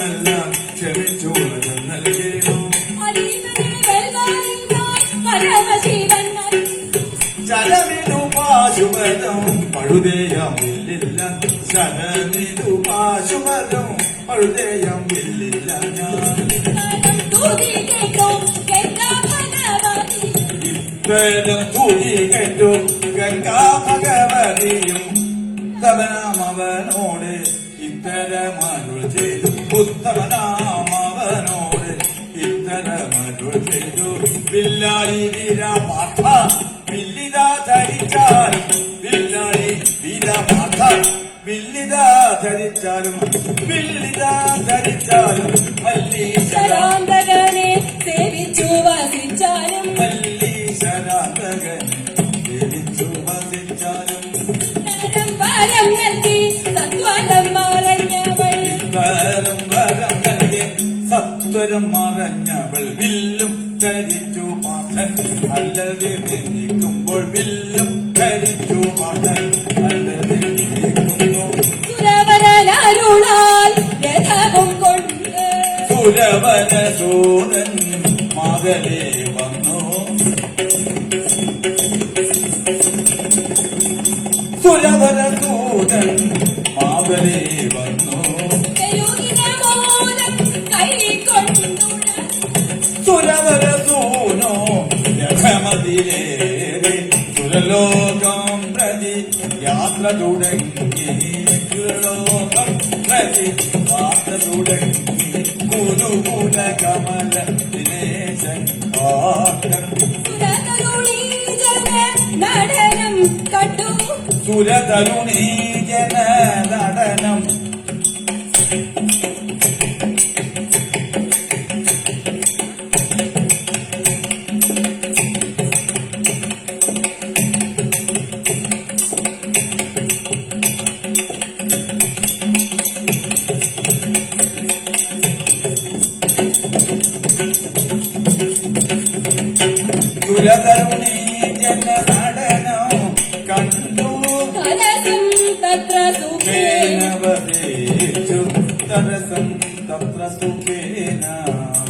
പാപമെല്ലാം ക്ഷമിച്ചു നൽകേണം. ശരമിതു പാശുപദം പഴുതേയം ഇല്ലില്ല, ശരമിതു പാശുപദം പഴുതേയം ഇല്ലില്ല. ഇത്തരം തൂതി കേട്ടു ഗംഗാ ഭഗവതിയും ഉത്തമനാമവനോട് ഇത്തരമരുൾ ചെയ്തു. ഉത്തമനാമവനോട് ഇത്തരമരുൾ ചെയ്തു. വില്ലാളി വീരപാർത്ഥ വില്ലിതാ ധരിച്ചാലും, വില്ലാളി വീരപാർത്ഥ വില്ലിതാ ധരിച്ചാലും, വില്ലിതാ ധരിച്ചാലും മല്ലീശ്വരാന്തകനെ സേവിച്ചു വസിച്ചാലും, മല്ലീശ്വരാന്തകനെ സേവിച്ചു വസിച്ചാലും വരം നൽകി സത്വരം മറഞ്ഞവൾ, വരം നൽകി സത്വരം മറഞ്ഞവൾ. വില്ലും ധരിച്ചു പാഠൻ അല്ലതെ നിൽക്കുമ്പോൾ, വില്ലും ധരിച്ചു പാഠൻ അല്ലതെ നിൽക്കുന്നു. സുരവരനരുളാൽ രഥവും കൊണ്ട് സുരവര സൂരൻ മകലേ വന്നു. സുരവര സൂരൻ മകലേ വന്നു. സുരവര സൂനോ രഥമതിലേറെ സുരലോകം പ്രതി യാത്ര തുടങ്ങി. സുരലോകം പ്രതി യാത്ര തുടങ്ങി. കുരുകുല കമല ദിനേശൻ നടനം കണ്ടു. സുരതരുണീ ജന നടനം സുരതരുണീ ജന നടനം കണ്ടു. തരസം തത്ര സുഖേന വസിച്ചു, തരസം തത്ര സുഖേന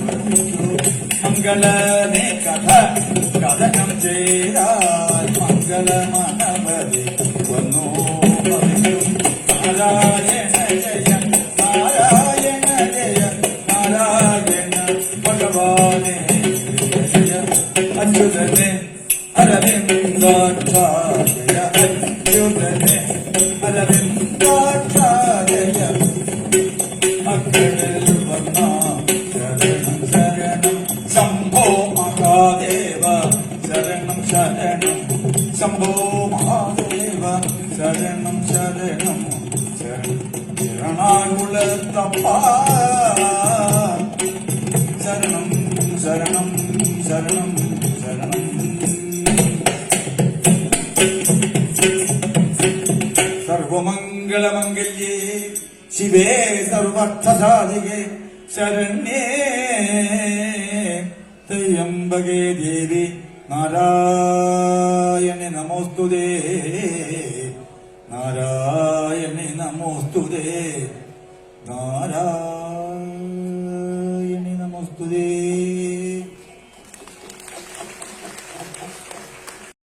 വസിച്ചു. മംഗളനെ കഥ കഥനം ചെയ്താൽ മംഗളമനവധി വന്നു ഭവിച്ചു. നാരായണ ജയ നാരായണ ജയ നാരായണ ഭഗവാനേ ജയ. അച്യുതനെ അരവിന്ദാചാര്യ, അച്യുതനെ അരവിന്ദാചാര്യ. അക്കടൽ വന്ന ശരണം ശരണം ശംഭോ മഹാദേവ ശരണം ശരണം. ശംഭോ മഹാദേവ ശരണം ശരണം ശരണം. ശരണാകുളത്തപ്പ ശരണം ശരണം ശരണം ശരണം. സർവമംഗളമംഗല്യേ ശിവേ സർവർത്ഥസാധികേ ശരണ്യേ ത്രയംബകേ ദേവി നാരായണി നമോസ്തുതേ. നാരായണി നമോസ്തുതേ. നാരായണി